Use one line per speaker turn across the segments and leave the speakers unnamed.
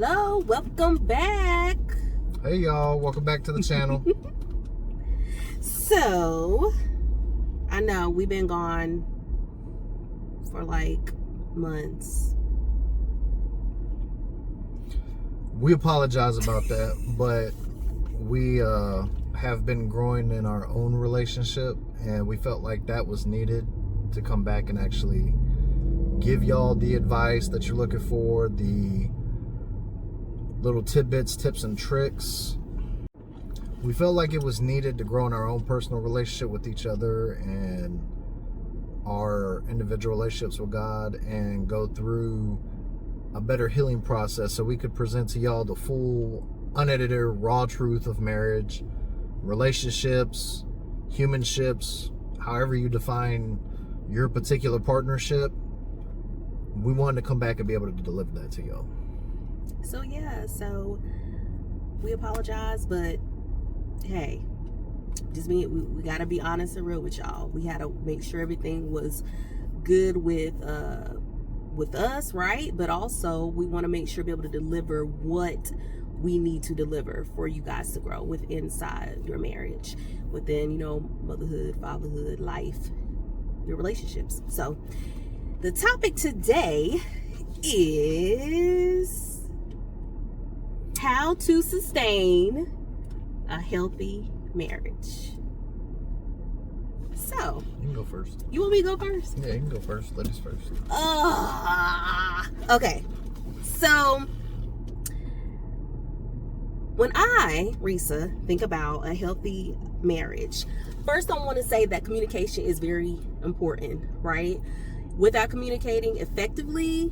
Hello, welcome back.
Hey y'all, welcome back to the channel.
So, I know we've been gone for like months.
We apologize about that, but we have been growing in our own relationship, and we felt like that was needed to come back and actually give y'all the advice that you're looking for, the little tidbits, tips, and tricks. We felt like it was needed to grow in our own personal relationship with each other and our individual relationships with God, and go through a better healing process so we could present to y'all the full, unedited, raw truth of marriage, relationships, humanships, however you define your particular partnership. We wanted to come back and be able to deliver that to y'all.
So yeah, we apologize, but hey, we gotta be honest and real with y'all. We had to make sure everything was good with us, right? But also we want to make sure be able to deliver what we need to deliver for you guys to grow inside your marriage, within, motherhood, fatherhood, life, your relationships. So the topic today is how to sustain a healthy marriage. So,
You can go first.
you want me to go first?
Yeah, you can go first. Ladies first.
Okay. So, when I, Risa, think about a healthy marriage, first I want to say that communication is very important, right? Without communicating effectively,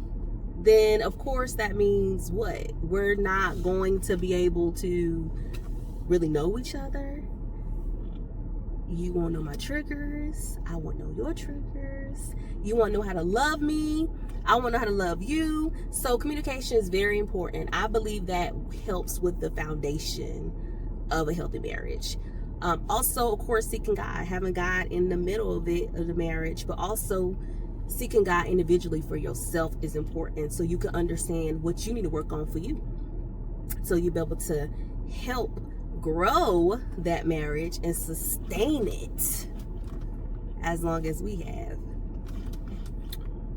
then of course that means what? We're not going to be able to really know each other. You want to know my triggers. I want to know your triggers. You want to know how to love me. I want to know how to love you. So communication is very important. I believe that helps with the foundation of a healthy marriage. Also, of course, seeking God, having God in the middle of the marriage, but also seeking God individually for yourself is important, so you can understand what you need to work on for you, so you'll be able to help grow that marriage and sustain it as long as we have.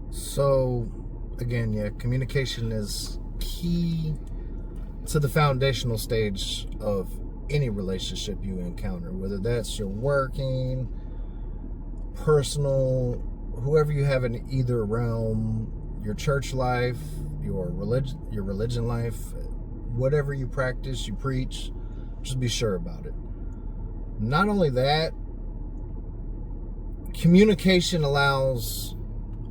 So, again, yeah, communication is key to the foundational stage of any relationship you encounter, whether that's your working, personal, whoever you have in either realm, your church life, your religion life, whatever you practice, you preach, just be sure about it. Not only that, communication allows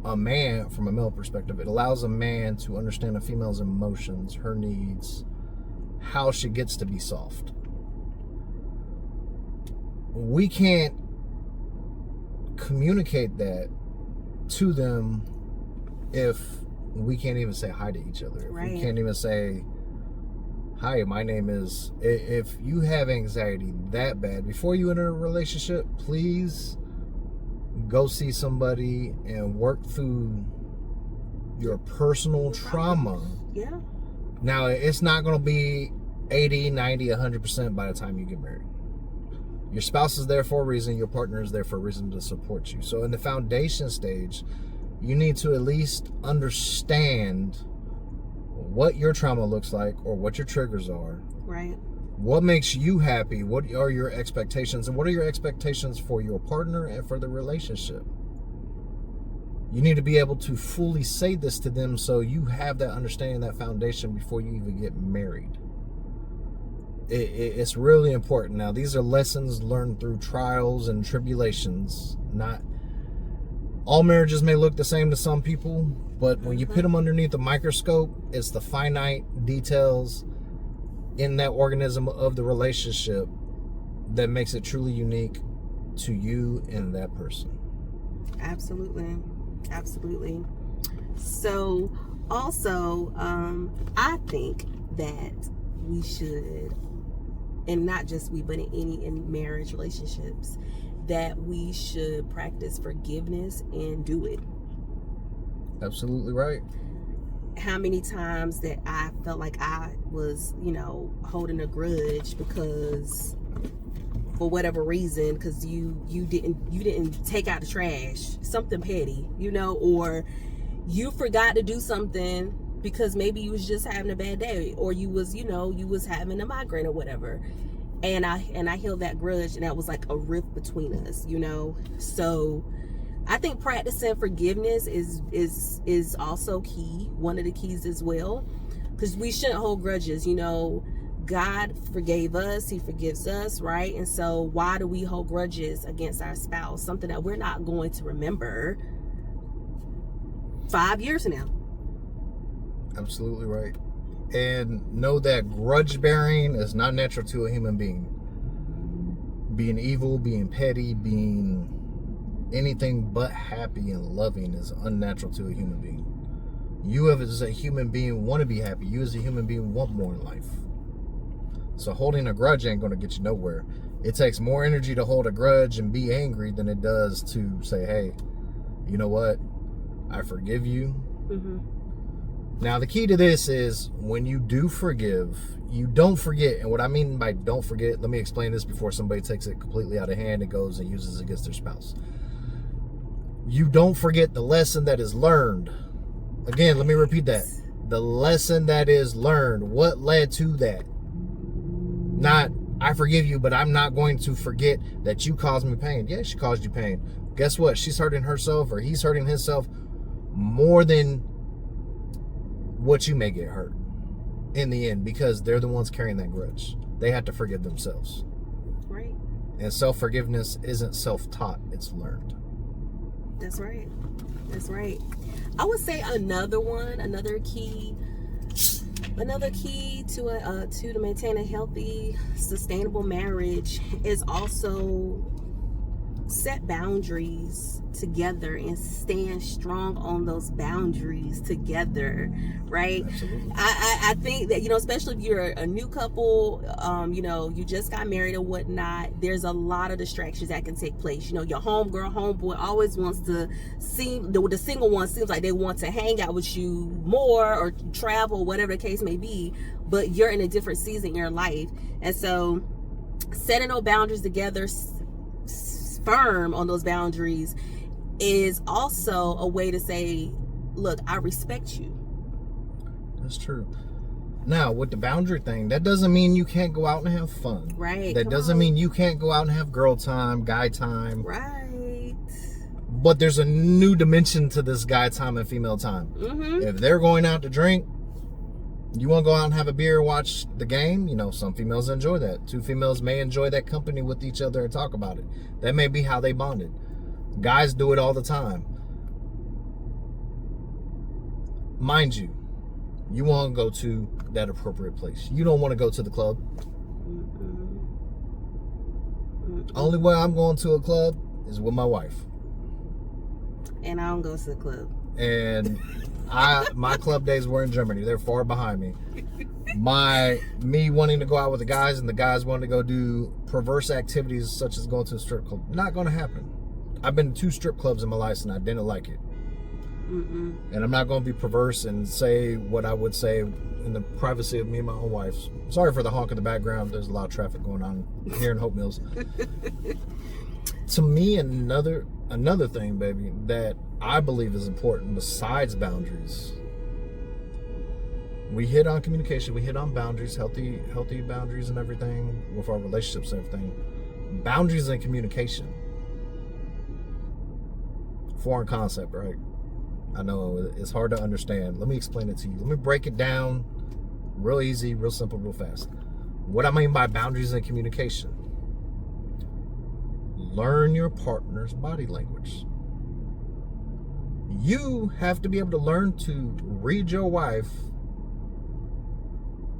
a man, from a male perspective, it allows a man to understand a female's emotions, her needs, how she gets to be soft. We can't communicate that to them if we can't even say hi to each other. If
Right.
we can't even say, hi, my name is... If you have anxiety that bad, before you enter a relationship, please go see somebody and work through your personal trauma.
Yeah.
Now, it's not going to be 80, 90, 100% by the time you get married. Your spouse is there for a reason. Your partner is there for a reason to support you. So in the foundation stage, you need to at least understand what your trauma looks like, or what your triggers are.
Right.
What makes you happy? What are your expectations? And what are your expectations for your partner and for the relationship? You need to be able to fully say this to them so you have that understanding, that foundation before you even get married. It's really important. Now, these are lessons learned through trials and tribulations. Not all marriages may look the same to some people, but when you put them underneath the microscope, it's the finite details in that organism of the relationship that makes it truly unique to you and that person.
Absolutely. So also, I think that we should, and not just we, but in marriage relationships, that we should practice forgiveness and do it.
Absolutely right.
how many times that I felt like I was, holding a grudge because for whatever reason, because you didn't take out the trash, something petty, or you forgot to do something because maybe you was just having a bad day, or you was having a migraine or whatever, and I held that grudge, and that was like a rift between us, So I think practicing forgiveness is also key, one of the keys as well, because we shouldn't hold grudges. God forgave us, he forgives us, right? And so why do we hold grudges against our spouse, something that we're not going to remember 5 years from now?
Absolutely right. And know that grudge bearing is not natural to a human being. Being evil, being petty, being anything but happy and loving is unnatural to a human being. You as a human being want to be happy. You as a human being want more in life. So holding a grudge ain't going to get you nowhere. It takes more energy to hold a grudge and be angry than it does to say, hey, you know what? I forgive you.
Mm-hmm.
Now, the key to this is when you do forgive, you don't forget. And what I mean by don't forget, let me explain this before somebody takes it completely out of hand and goes and uses it against their spouse. You don't forget the lesson that is learned. Again, let me repeat that. The lesson that is learned. What led to that? Not, I forgive you, but I'm not going to forget that you caused me pain. Yeah, she caused you pain. Guess what? She's hurting herself, or he's hurting himself more than what you may get hurt in the end, because they're the ones carrying that grudge. They have to forgive themselves.
Right.
And self-forgiveness isn't self-taught, it's learned.
That's right. That's right. I would say another key to maintain a healthy, sustainable marriage is also set boundaries together and stand strong on those boundaries together, right?
Absolutely.
I think that, especially if you're a new couple, you just got married or whatnot, there's a lot of distractions that can take place. Your homegirl, homeboy always wants to the single one seems like they want to hang out with you more or travel, whatever the case may be, but you're in a different season in your life. And so setting those boundaries together, firm on those boundaries, is also a way to say, look, I respect you.
That's true. Now, with the boundary thing, that doesn't mean you can't go out and have fun.
Right.
That doesn't mean you can't go out and have girl time, guy time.
Right.
But there's a new dimension to this guy time and female time.
Mm-hmm.
If they're going out to drink, you want to go out and have a beer and watch the game? Some females enjoy that. Two females may enjoy that company with each other and talk about it. That may be how they bonded. Guys do it all the time. Mind you, you want to go to that appropriate place. You don't want to go to the club.
Mm-mm. Mm-mm.
Only way I'm going to a club is with my wife.
And I don't go to the club.
And my club days were in Germany. They're far behind me. Me wanting to go out with the guys and the guys wanting to go do perverse activities such as going to a strip club, not going to happen. I've been to 2 strip clubs in my life and I didn't like it.
Mm-mm.
And I'm not going to be perverse and say what I would say in the privacy of me and my own wife. Sorry for the honk in the background. There's a lot of traffic going on here in Hope Mills. To me, another thing, baby, that I believe is important besides boundaries. We hit on communication. We hit on boundaries, healthy boundaries and everything with our relationships and everything. Boundaries and communication. Foreign concept, right? I know it's hard to understand. Let me explain it to you. Let me break it down real easy, real simple, real fast. What I mean by boundaries and communication. Learn your partner's body language. You have to be able to learn to read your wife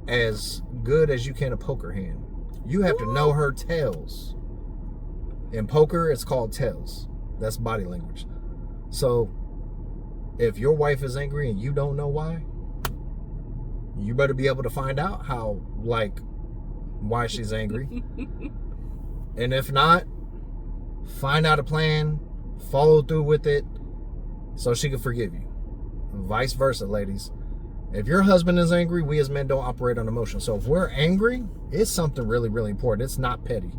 as good as you can a poker hand. You have to know her tells. In poker, it's called tells. That's body language. So, if your wife is angry and you don't know why, you better be able to find out why she's angry. And if not, find out a plan, follow through with it, so she can forgive you. And vice versa, ladies. If your husband is angry, we as men don't operate on emotion. So if we're angry, it's something really, really important. It's not petty.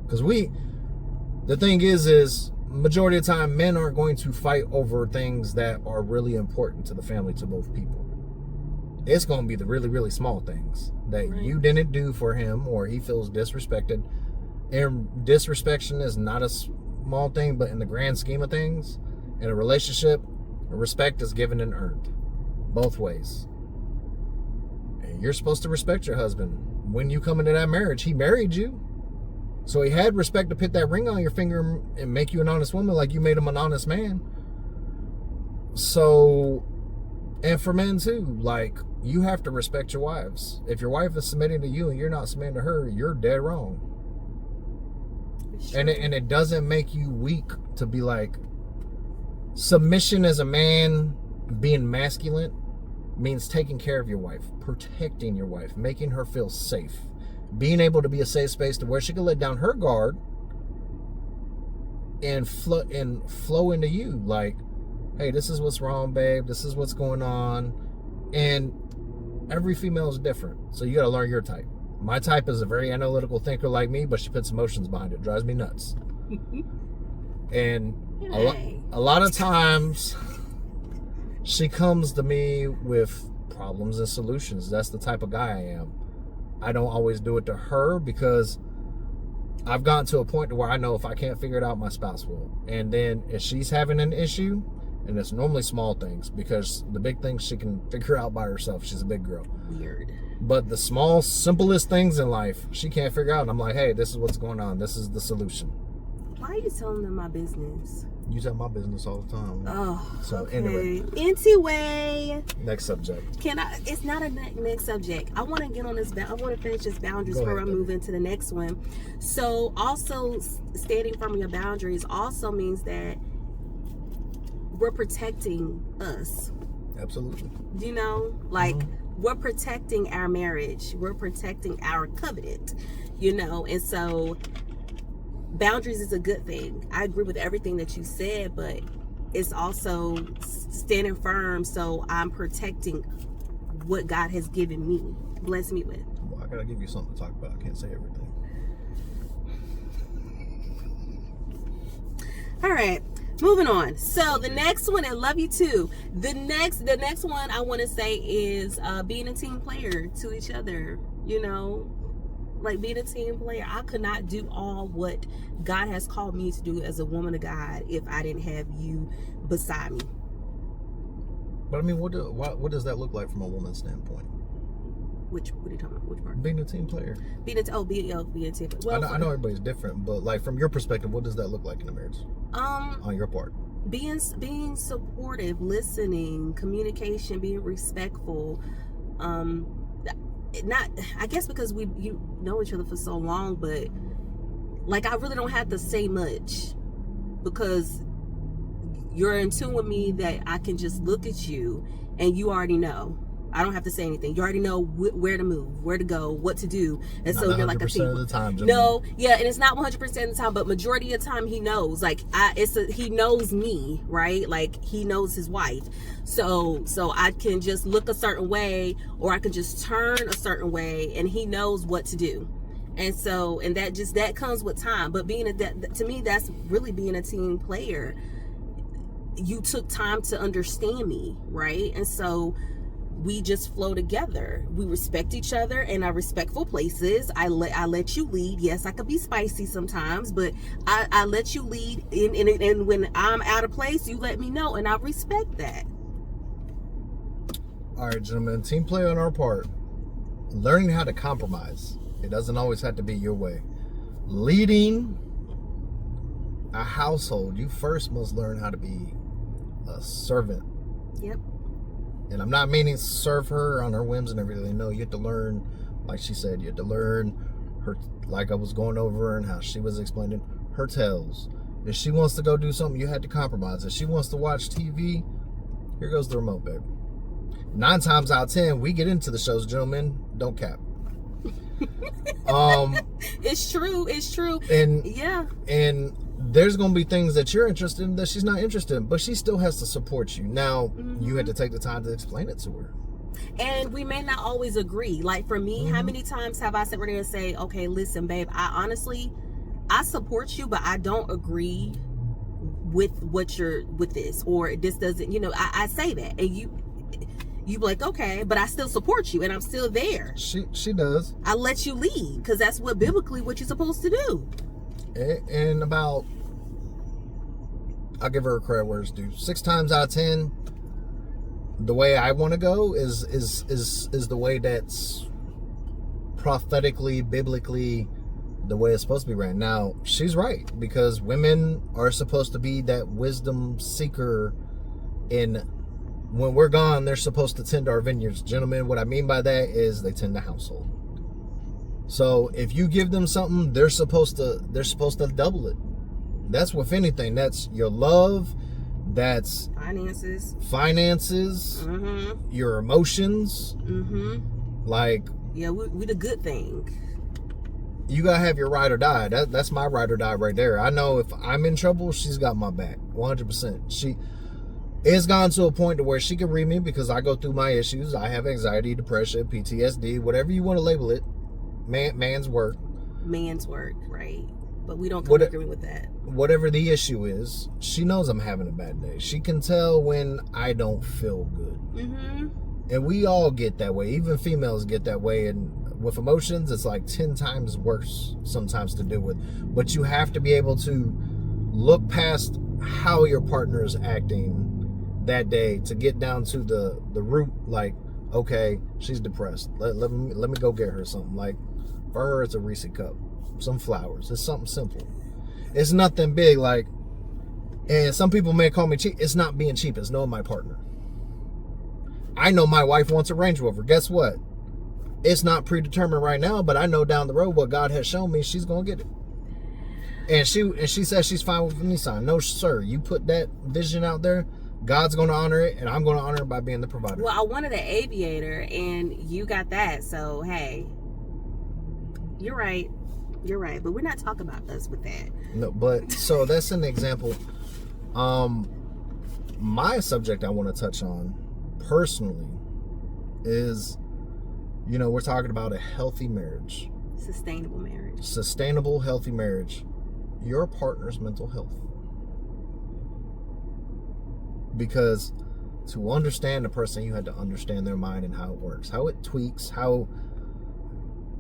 Because the thing is majority of the time, men aren't going to fight over things that are really important to the family, to both people. It's going to be the really, really small things that you didn't do for him, or he feels disrespected. And disrespect is not a small thing, but in the grand scheme of things, in a relationship, respect is given and earned. Both ways. And you're supposed to respect your husband. When you come into that marriage, he married you. So he had respect to put that ring on your finger and make you an honest woman, like you made him an honest man. So, and for men too, like, you have to respect your wives. If your wife is submitting to you and you're not submitting to her, you're dead wrong. And it doesn't make you weak to be like, submission as a man, being masculine, means taking care of your wife, protecting your wife, making her feel safe, being able to be a safe space to where she can let down her guard and flow into you. Like, hey, this is what's wrong, babe. This is what's going on. And every female is different, so you got to learn your type. My type is a very analytical thinker like me, but she puts emotions behind it. Drives me nuts. And a lot of times she comes to me with problems and solutions. That's the type of guy I am. I don't always do it to her because I've gotten to a point to where I know if I can't figure it out, my spouse will. And then if she's having an issue, and it's normally small things, because the big things she can figure out by herself. She's a big girl.
Weird.
But the small, simplest things in life, she can't figure out. And I'm like, hey, this is what's going on. This is the solution.
Why are you telling them my business?
You tell my business all the time.
Oh,
so
okay.
Anyway, next subject.
It's not a next subject. I want to get on this. I want to finish this boundaries before I move into the next one. So, also standing firm on your boundaries also means that we're protecting us.
Absolutely.
You know, like we're protecting our marriage. We're protecting our covenant. You know, and so boundaries is a good thing. I agree with everything that you said, but it's also standing firm, so I'm protecting what God has given me, blessed me with.
Well, I gotta give you something to talk about. I can't say everything.
All right, moving on. So the next one, I love you too. The next one I want to say is being a team player to each other. You know, like being a team player. I could not do all what God has called me to do as a woman of God if I didn't have you beside me.
But I mean, what does that look like from a woman's standpoint?
What are you talking about? Which part?
Being a team player.
Being a team player. Well,
I know everybody's different, but like from your perspective, what does that look like in a marriage? On your part.
Being supportive, listening, communication, being respectful. Not, I guess because you know each other for so long, but like I really don't have to say much because you're in tune with me that I can just look at you and you already know. I don't have to say anything. You already know where to move, where to go, what to do, and
not
so you're like a team.
Of the time,
no, yeah, and it's not 100% of the time, but majority of the time he knows. Like he knows me, right? Like he knows his wife, so I can just look a certain way, or I can just turn a certain way, and he knows what to do. And so, and that comes with time. But to me, that's really being a team player. You took time to understand me, right? And so we just flow together. We respect each other in our respectful places. I let you lead. Yes, I could be spicy sometimes, but I let you lead. And when I'm out of place, you let me know, and I respect that.
All right, gentlemen, team play on our part. Learning how to compromise. It doesn't always have to be your way. Leading a household, you first must learn how to be a servant.
Yep.
And I'm not meaning serve her on her whims and everything. No, you have to learn, like she said, you have to learn her, like I was going over and how she was explaining, her tells. If she wants to go do something, you had to compromise. If she wants to watch TV, here goes the remote, babe. 9 times out of 10, we get into the shows, gentlemen. Don't cap.
It's true.
And
yeah.
And there's going to be things that you're interested in that she's not interested in, but she still has to support you. Now, you had to take the time to explain it to her.
And we may not always agree. Like for me, how many times have I sat there and say, okay, listen, babe, I support you, but I don't agree with with this, or this doesn't, I say that, and you be like, okay, but I still support you and I'm still there.
She does.
I let you lead because that's biblically what you're supposed to do.
And about, I'll give her a credit where it's due. 6 times out of 10, the way I want to go is the way that's prophetically, biblically, the way it's supposed to be ran. Now, she's right, because women are supposed to be that wisdom seeker, and when we're gone, they're supposed to tend our vineyards. Gentlemen, what I mean by that is they tend the household. So if you give them something, they're supposed to double it. That's, with anything, that's your love, that's
finances,
your emotions. Like,
yeah, we the good thing.
You gotta have your ride or die. That's my ride or die right there. I know if I'm in trouble, she's got my back 100%. It's gone to a point to where she can read me because I go through my issues. I have anxiety, depression, PTSD, whatever you want to label it. Man's work,
right? But we don't come agree with that.
Whatever the issue is, she knows I'm having a bad day. She can tell when I don't feel good. And we all get that way. Even females get that way. And with emotions, it's like 10 times worse sometimes to deal with. But you have to be able to look past how your partner is acting that day to get down to the root. Like, okay, she's depressed. Let me go get her something. Like, for her, it's a Reese cup, some flowers. It's something simple. It's nothing big. Like, and some people may call me cheap. It's not being cheap. It's knowing my partner. I know my wife wants a Range Rover. Guess what? It's not predetermined right now, but I know down the road what God has shown me, she's gonna get it. And she says she's fine with Nissan. No, sir. You put that vision out there, God's gonna honor it, and I'm gonna honor it by being the provider.
Well, I wanted an Aviator, and you got that. So hey, you're right. But we're not talking about us with that. No,
but so that's an example. My subject I want to touch on personally is, we're talking about a healthy marriage. Sustainable, healthy marriage. Your partner's mental health. Because to understand a person, you had to understand their mind and how it works, how it tweaks, how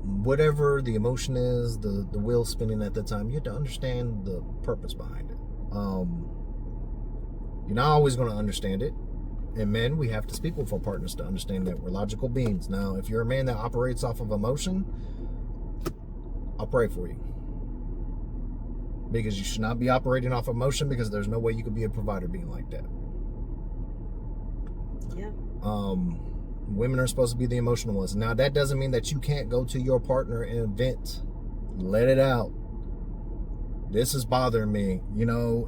whatever the emotion is, the wheel spinning at the time, you have to understand the purpose behind it. You're not always going to understand it. And men, we have to speak with our partners to understand that we're logical beings. Now, if you're a man that operates off of emotion, I'll pray for you. Because you should not be operating off emotion, because there's no way you could be a provider being like that.
Yeah.
Women are supposed to be the emotional ones. Now, that doesn't mean that you can't go to your partner and vent. Let it out. This is bothering me.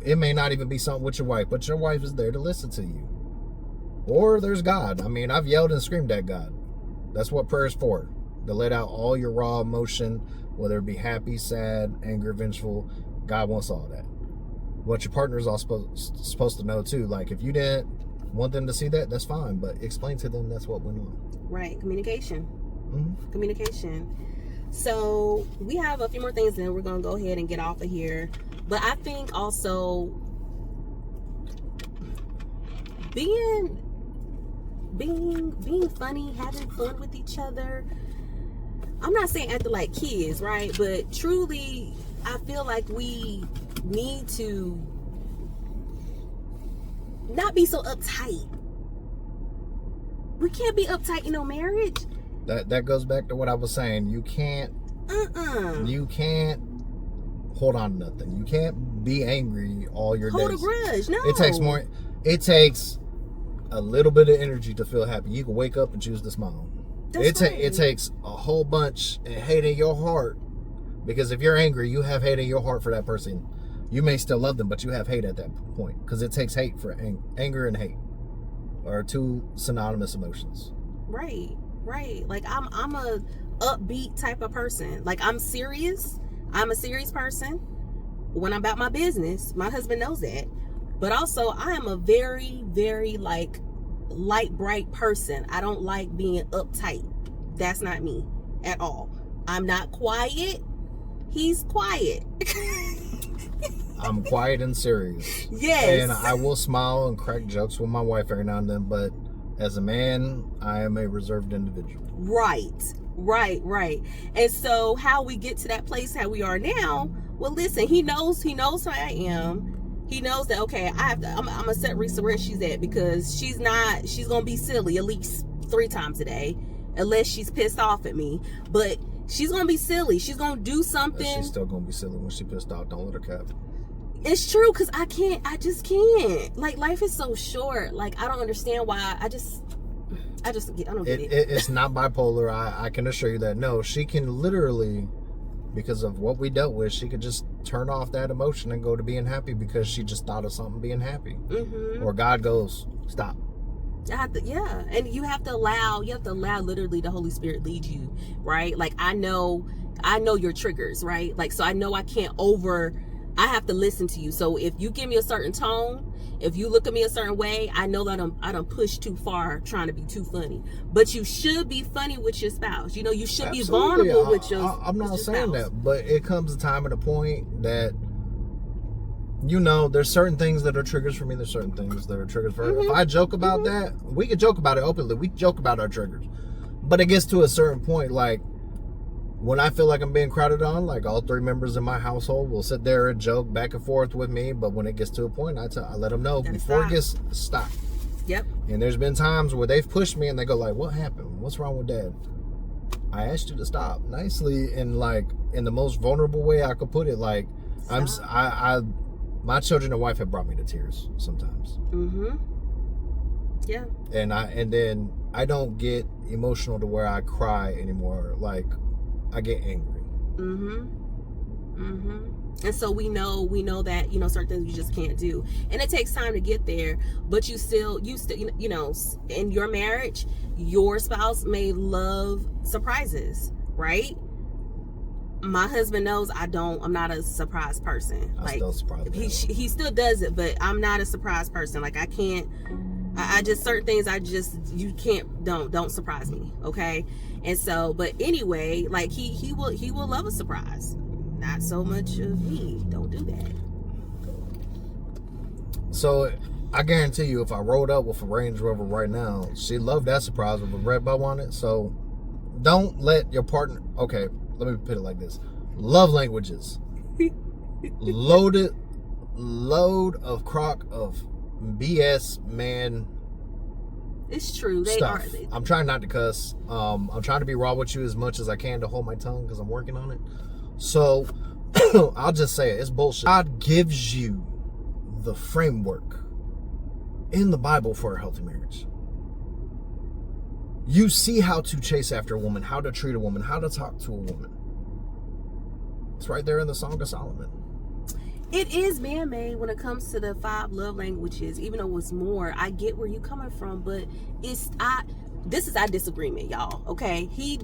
It may not even be something with your wife, but your wife is there to listen to you. Or there's God. I mean, I've yelled and screamed at God. That's what prayer is for. To let out all your raw emotion, whether it be happy, sad, anger, vengeful. God wants all that. What your partner is all supposed to know too. Like, if you didn't want them to see that, that's fine. But explain to them that's what went on.
Right. Communication. Communication. So we have a few more things, and then we're going to go ahead and get off of here. But I think also being funny, having fun with each other. I'm not saying acting like kids, right? But truly, I feel like we need to not be so uptight. We can't be uptight in no marriage.
That goes back to what I was saying. You can't you can't hold on to nothing. You can't be angry all your days.
Hold a grudge. No.
It takes a little bit of energy to feel happy. You can wake up and choose to smile. It takes a whole bunch and hate in your heart, because if you're angry, you have hate in your heart for that person. You may still love them, but you have hate at that point, because it takes hate for anger and hate are two synonymous emotions.
Right. Like I'm a upbeat type of person. Like I'm serious. I'm a serious person when I'm about my business. My husband knows that. But also I am a very, very like light, bright person. I don't like being uptight. That's not me at all. I'm not quiet. He's quiet.
I'm quiet and serious.
Yes.
And I will smile and crack jokes with my wife every now and then, but as a man, I am a reserved individual.
Right. And so how we get to that place, how we are now, well, listen, he knows who I am. He knows that, okay, I'm gonna set Risa where she's at, because she's gonna be silly at least 3 times a day, unless she's pissed off at me. But she's gonna be silly. She's gonna do something.
She's still gonna be silly when she's pissed off. Don't let her cap.
It's true, because I just can't. Like, life is so short. Like, I don't understand why. I don't get it.
It's not bipolar. I can assure you that. No, she can literally, because of what we dealt with, she could just turn off that emotion and go to being happy because she just thought of something being happy.
Mm-hmm.
Or God goes, stop.
Yeah, and you have to allow literally the Holy Spirit lead you, right? Like, I know your triggers, right? Like, so I know I have to listen to you. So if you give me a certain tone, if you look at me a certain way, I know that I don't push too far trying to be too funny. But you should be funny with your spouse. You know, you should
Absolutely.
be vulnerable with your
I'm not saying
spouse.
that, but it comes a time and a point that, you know, there's certain things that are triggers for me. There's certain things that are triggers for her.
Mm-hmm.
If I joke about that, we can joke about it openly. We joke about our triggers. But it gets to a certain point, like, when I feel like I'm being crowded on, like all 3 members in my household will sit there and joke back and forth with me. But when it gets to a point, I let them know before it gets stop.
Yep.
And there's been times where they've pushed me and they go like, what happened? What's wrong with Dad? I asked you to stop nicely, and like in the most vulnerable way I could put it. Like, my children and wife have brought me to tears sometimes.
Mm-hmm. Yeah.
And then I don't get emotional to where I cry anymore. Like, I get angry.
And so we know that, you know, certain things you just can't do, and it takes time to get there. But you still you know, in your marriage, your spouse may love surprises, right? My husband knows I'm not a surprise person.
I still surprise him.
He still does it, but I'm not a surprise person. Like, I can't. I just, certain things you can't, don't surprise me, okay? And so, but anyway, like, he will love a surprise. Not so much of me. Don't do that.
So I guarantee you, if I rolled up with a Range Rover right now, she'd love that surprise with a red bow on it. So don't let your partner, okay, let me put it like this. Love languages. Load of crock of BS, man.
It's true. They
stuff.
are.
I'm trying not to cuss. I'm trying to be raw with you as much as I can to hold my tongue because I'm working on it. So I'll just say it. It's bullshit. God gives you the framework in the Bible for a healthy marriage. You see how to chase after a woman, how to treat a woman, how to talk to a woman. It's right there in the Song of Solomon.
It is man-made when it comes to the 5 love languages, even though it's more. I get where you're coming from, but this is our disagreement, y'all. Okay, he's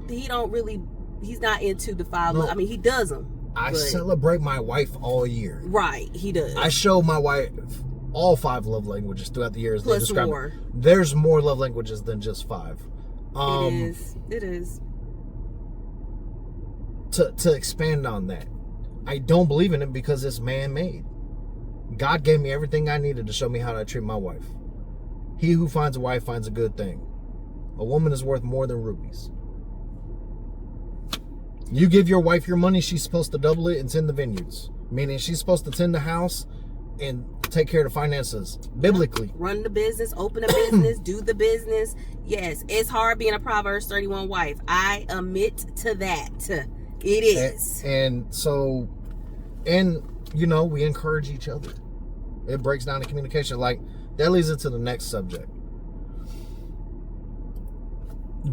not into the 5
No.
love. I mean, he does them.
I celebrate my wife all year.
Right, he does.
I show my wife all 5 love languages throughout the years.
Plus
they describe
more.
There's more love languages than just 5.
It is.
To expand on that, I don't believe in it because it's man-made. God gave me everything I needed to show me how to treat my wife. He who finds a wife finds a good thing. A woman is worth more than rubies. You give your wife your money, she's supposed to double it and tend the vineyards. Meaning she's supposed to tend the house and take care of the finances, biblically.
Run the business, open a business, do the business. Yes, it's hard being a Proverbs 31 wife. I admit to that. It is.
And so, and you know, we encourage each other. It breaks down the communication. Like, that leads into the next subject.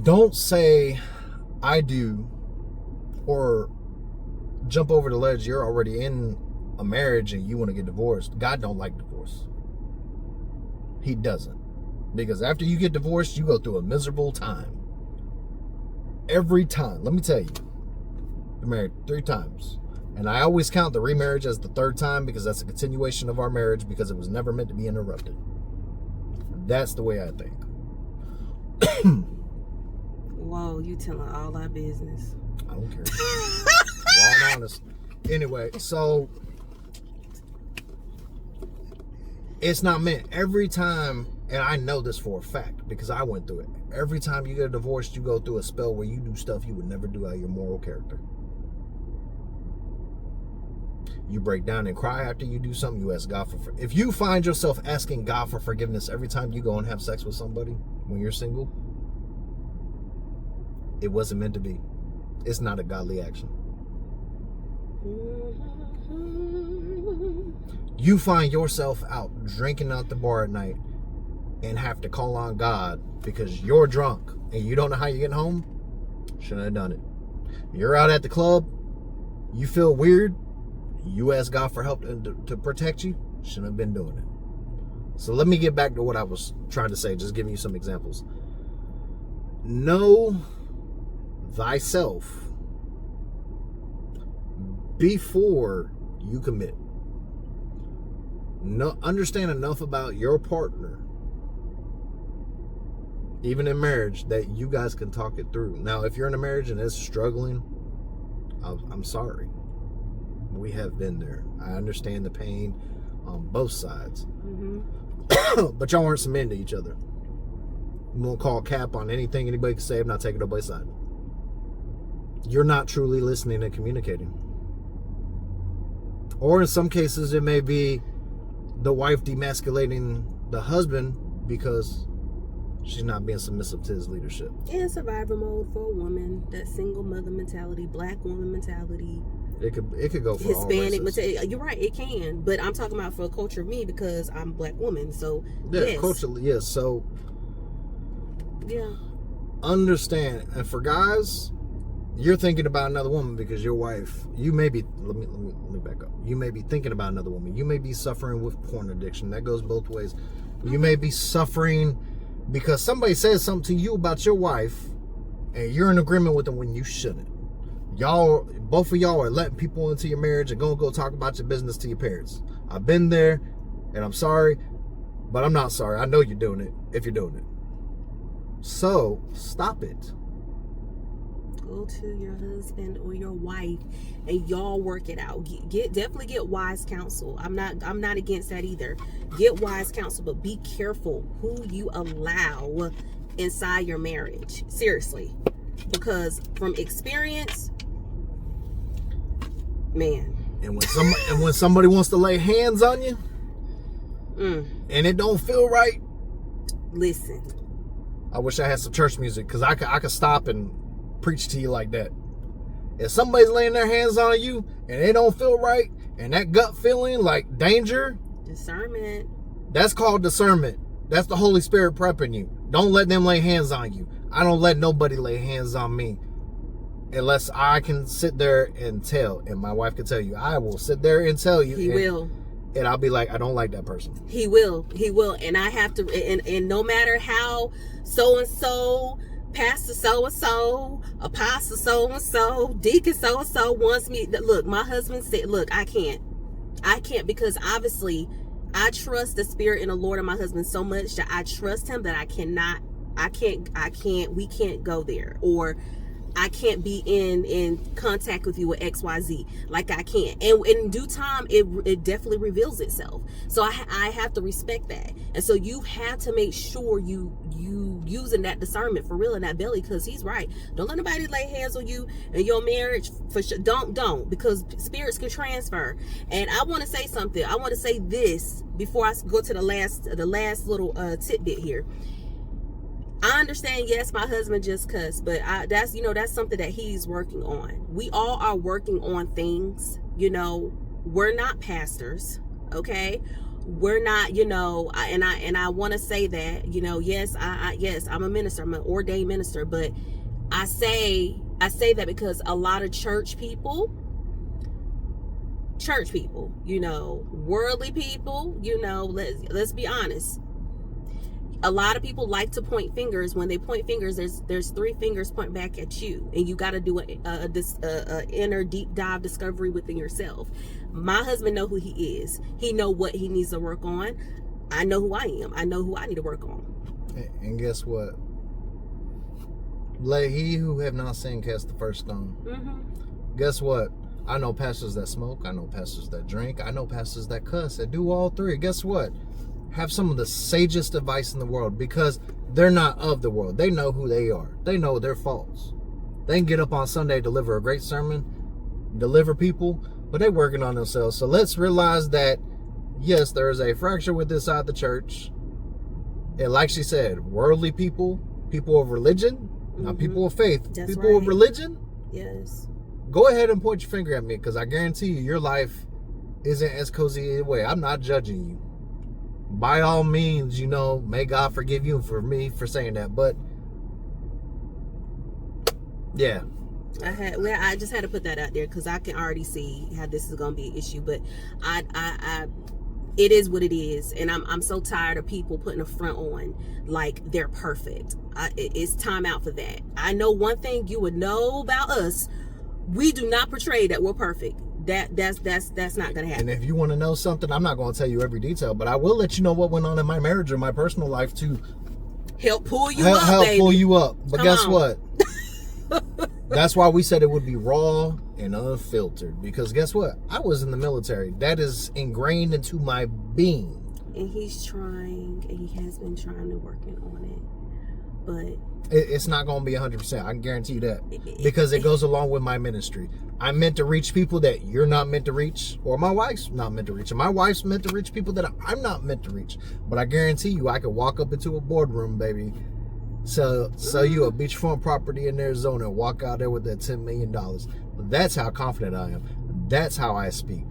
Don't say I do or jump over the ledge. You're already in a marriage and you want to get divorced. God don't like divorce. He doesn't. Because after you get divorced, you go through a miserable time. Every time. Let me tell you. Been married 3 times. And I always count the remarriage as the 3rd time because that's a continuation of our marriage because it was never meant to be interrupted. That's the way I think.
Whoa, you telling all our business.
I don't care. We're all honest. Anyway, so it's not meant every time, and I know this for a fact because I went through it. Every time you get divorced, you go through a spell where you do stuff you would never do out of your moral character. You break down and cry after you do something. You ask God for. If you find yourself asking God for forgiveness every time you go and have sex with somebody when you're single, it wasn't meant to be. It's not a godly action. You find yourself out drinking out the bar at night and have to call on God because you're drunk and you don't know how you're getting home, shouldn't have done it. You're out at the club, you feel weird, you ask God for help to protect you, shouldn't have been doing it. So let me get back to what I was trying to say, just giving you some examples. Know thyself before you commit. Understand enough about your partner, even in marriage, that you guys can talk it through. Now, if you're in a marriage and it's struggling, I'm sorry. We have been there. I understand the pain on both sides. Mm-hmm. But y'all aren't submitting to each other. You won't call cap on anything anybody can say. I'm not taking nobody's side. You're not truly listening and communicating. Or in some cases, it may be the wife demasculating the husband because she's not being submissive to his leadership.
In survivor mode for a woman, that single mother mentality, black woman mentality.
It could go for
Hispanic
all races.
You're right, it can. But I'm talking about for a culture of me because I'm a black woman. So
yeah,
yes.
Culturally, yes. So
yeah,
understand. And for guys, you're thinking about another woman because your wife. You may be. Let me back up. You may be thinking about another woman. You may be suffering with porn addiction. That goes both ways. You may be suffering because somebody says something to you about your wife, and you're in agreement with them when you shouldn't. Both of y'all are letting people into your marriage and go talk about your business to your parents. I've been there, and I'm sorry, but I'm not sorry. I know you're doing it if you're doing it. So stop it.
Go to your husband or your wife, and y'all work it out. Definitely get wise counsel. I'm not against that either. Get wise counsel, but be careful who you allow inside your marriage. Seriously, because from experience. Man.
And when somebody wants to lay hands on you, and it don't feel right,
listen.
I wish I had some church music because I could stop and preach to you like that. If somebody's laying their hands on you and it don't feel right, and that gut feeling like danger,
discernment.
That's called discernment. That's the Holy Spirit prepping you. Don't let them lay hands on you. I don't let nobody lay hands on me. Unless I can sit there and tell, and my wife can tell you, I will sit there and tell you.
He will.
And I'll be like, I don't like that person.
He will. And I have to, and no matter how so-and-so, pastor so-and-so, apostle so-and-so, deacon so-and-so wants me, look, my husband said, look, I can't because obviously I trust the Spirit and the Lord of my husband so much that I trust him that we can't go there, or I can't be in contact with you with XYZ like I can't. And in due time, it definitely reveals itself. So I have to respect that. And so you have to make sure you using that discernment for real in that belly, because he's right. Don't let nobody lay hands on you in your marriage for sure. Don't, because spirits can transfer. And I want to say something. I want to say this before I go to the last little tidbit here. I understand, yes, my husband just cussed, but that's something that he's working on. We all are working on things. We're not pastors, okay? We're not, and I want to say that, yes, yes, I'm a minister, I'm an ordained minister, but I say that because a lot of church people, worldly people, let's be honest. A lot of people like to point fingers. When they point fingers, there's three fingers point back at you, and you got to do a inner deep dive discovery within yourself. My husband know who he is. He know what he needs to work on. I know who I am. I know who I need to work on.
And guess what? Let he who have not sinned cast the first stone.
Mm-hmm.
Guess what? I know pastors that smoke. I know pastors that drink. I know pastors that cuss, that do all three. Guess what? Have some of the sagest advice in the world, because they're not of the world. They know who they are. They know their faults. They can get up on Sunday, deliver a great sermon, deliver people, but they're working on themselves. So let's realize that, yes, there is a fracture with this side of the church. And like she said, worldly people, people of religion, not people of faith,
That's
people
right.
of religion.
Yes.
Go ahead and point your finger at me, because I guarantee you your life isn't as cozy a way. I'm not judging you. By all means, may God forgive you for me for saying that. But yeah.
I just had to put that out there because I can already see how this is going to be an issue. But it is what it is, and I'm so tired of people putting a front on like they're perfect. It's time out for that. I know one thing you would know about us: we do not portray that we're perfect. That's not gonna happen.
And if you want to know something, I'm not going to tell you every detail, but I will let you know what went on in my marriage or my personal life to
help pull you
help
baby.
pull you up. But
Come
guess
on.
what? That's why we said it would be raw and unfiltered. Because guess what? I was in the military. That is ingrained into my being.
And he's trying, and he has been trying to work on it, but
It's not going to be 100%. I can guarantee you that. Because it goes along with my ministry. I'm meant to reach people that you're not meant to reach, or my wife's not meant to reach. And my wife's meant to reach people that I'm not meant to reach. But I guarantee you, I could walk up into a boardroom, baby, sell you a beachfront property in Arizona, and walk out there with that $10 million. That's how confident I am. That's how I speak.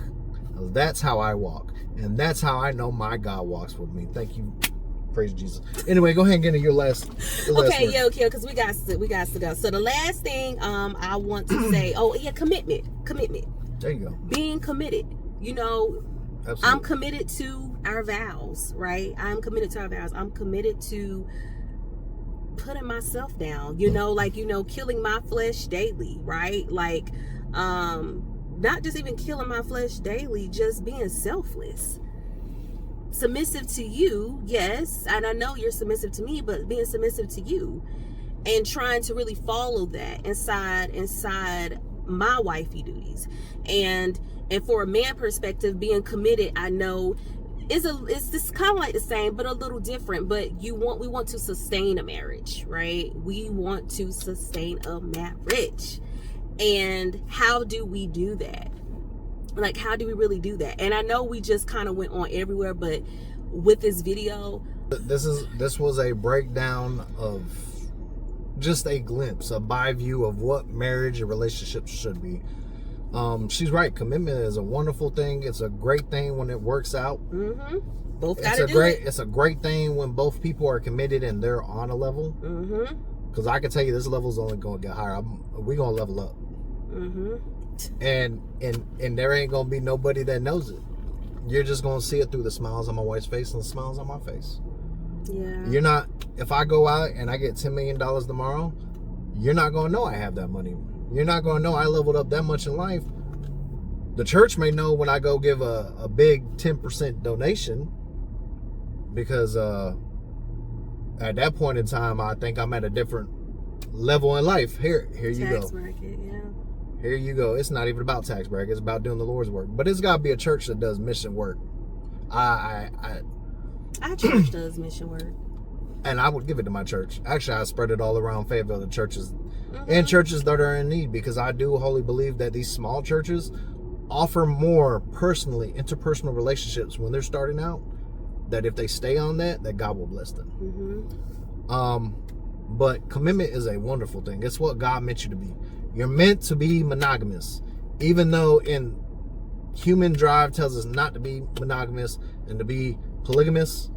That's how I walk. And that's how I know my God walks with me. Thank you. Praise Jesus. Anyway, go ahead and get into your last
okay,
word.
yeah, okay, because we got to go. So the last thing I want to say, commitment.
There you go.
Being committed.
Absolutely.
I'm committed to our vows, right? I'm committed to our vows. I'm committed to putting myself down, killing my flesh daily, right? Like, not just even killing my flesh daily, just being selfless. Submissive to you, yes, and I know you're submissive to me, but being submissive to you and trying to really follow that inside my wifey duties. And for a man perspective, being committed, I know it's just kind of like the same, but a little different. But we want to sustain a marriage, right? We want to sustain a marriage. And how do we do that? Like, how do we really do that? And I know we just kind of went on everywhere, but with this video,
this was a breakdown of just a glimpse, a by view of what marriage and relationships should be. She's right. Commitment is a wonderful thing. It's a great thing when it works out.
Mm-hmm. Both gotta do it.
It's a great thing when both people are committed and they're on a level.
Mm-hmm.
Because I can tell you, this level's only going to get higher. We're going to level up.
Mm-hmm.
And there ain't going to be nobody that knows it. You're just going to see it through the smiles on my wife's face and the smiles on my face.
Yeah.
You're not, if I go out and I get $10 million tomorrow, you're not going to know I have that money. You're not going to know I leveled up that much in life. The church may know when I go give a big 10% donation, because at that point in time, I think I'm at a different level in life. Here you go.
Tax bracket, yeah.
Here you go. It's not even about tax bracket. It's about doing the Lord's work. But it's got to be a church that does mission work.
Our church does mission work.
And I would give it to my church. Actually, I spread it all around Fayetteville, the churches and churches that are in need, because I do wholly believe that these small churches offer more interpersonal relationships when they're starting out, that if they stay on that God will bless them. Mm-hmm. But commitment is a wonderful thing. It's what God meant you to be. You're meant to be monogamous, even though in human drive tells us not to be monogamous and to be polygamous.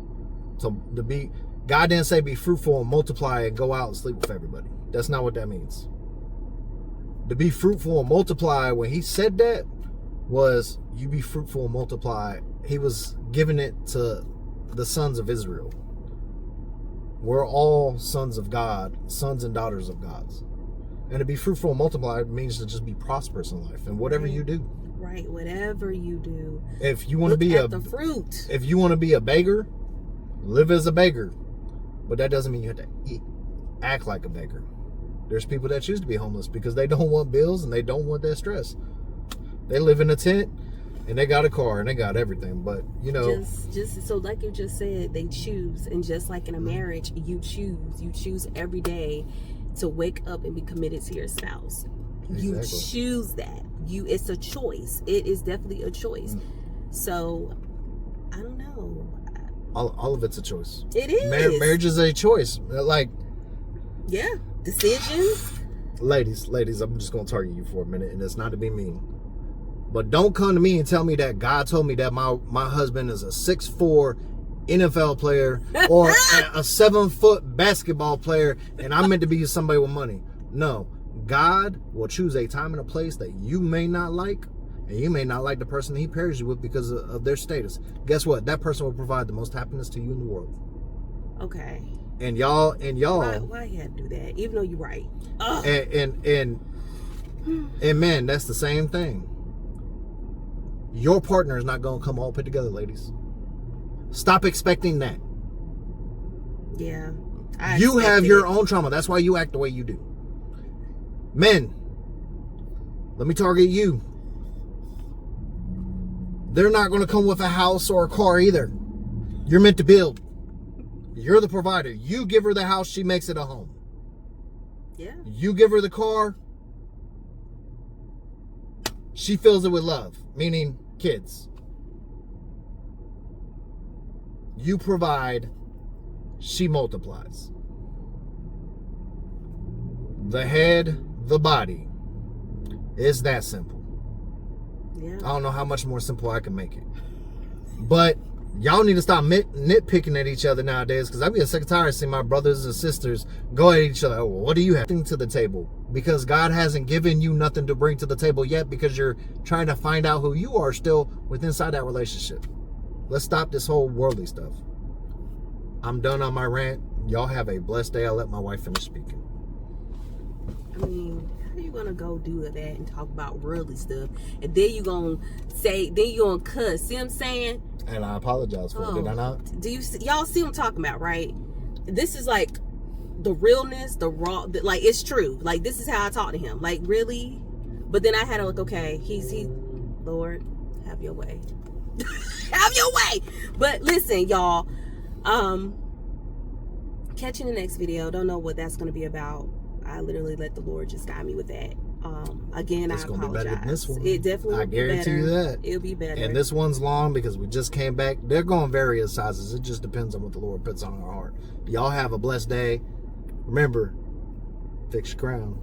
To be, God didn't say be fruitful and multiply and go out and sleep with everybody. That's not what that means. To be fruitful and multiply, when he said that, was you be fruitful and multiply. He was giving it to the sons of Israel. We're all sons of God, sons and daughters of God's. And to be fruitful and multiply means to just be prosperous in life and whatever you do.
Right, whatever you do.
If you want to be
the fruit.
If you want to be a beggar, live as a beggar. But that doesn't mean you have to act like a beggar. There's people that choose to be homeless because they don't want bills and they don't want that stress. They live in a tent and they got a car and they got everything. But, you know.
Just so like you just said, they choose. And just like in a marriage, you choose. You choose every day to wake up and be committed to your spouse.
Exactly.
You choose that. It's a choice. It is definitely a choice. So, I don't know.
All of it's a choice.
It is.
Marriage is a choice. Like,
yeah, decisions.
Ladies, I'm just going to target you for a minute, and it's not to be mean. But don't come to me and tell me that God told me that my husband is a 6'4" NFL player or a 7-foot basketball player, and I'm meant to be somebody with money. No. God will choose a time and a place that you may not like, and you may not like the person he pairs you with because of their status. Guess what? That person will provide the most happiness to you in the world.
Okay.
And y'all.
Why you had to do that? Even though you're right.
And man, that's the same thing. Your partner is not going to come all put together, ladies. Stop expecting that.
Yeah.
You have your own trauma. That's why you act the way you do. Men, let me target you. They're not going to come with a house or a car either. You're meant to build. You're the provider. You give her the house, she makes it a home.
Yeah.
You give her the car, she fills it with love, meaning kids. You provide, she multiplies. The head, the body. It's that simple.
Yeah.
I don't know how much more simple I can make it. But y'all need to stop nitpicking at each other nowadays, because I'm getting sick and tired of seeing my brothers and sisters go at each other. Oh, well, what do you have to the table? Because God hasn't given you nothing to bring to the table yet, because you're trying to find out who you are still inside that relationship. Let's stop this whole worldly stuff. I'm done on my rant. Y'all have a blessed day. I'll let my wife finish speaking.
I mean, how are you gonna go do that and talk about worldly stuff, and then you gonna cuss? See what I'm saying?
And I apologize for it. Did I not?
Y'all see what I'm talking about, right? This is like the realness, the raw. Like, it's true. Like, this is how I talk to him. Like, really? But then I had to look. Okay, he's Lord, have your way. Have your way. But listen, y'all. Catch you in the next video. Don't know what that's gonna be about. I literally let the Lord just guide me with that. Again,
it's
I
gonna
apologize.
be better than this one.
It definitely will be better.
I guarantee you that.
It'll be better.
And this one's long because we just came back. They're going various sizes. It just depends on what the Lord puts on our heart. Y'all have a blessed day. Remember, fix your crown.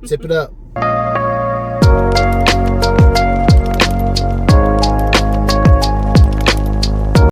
Tip it up.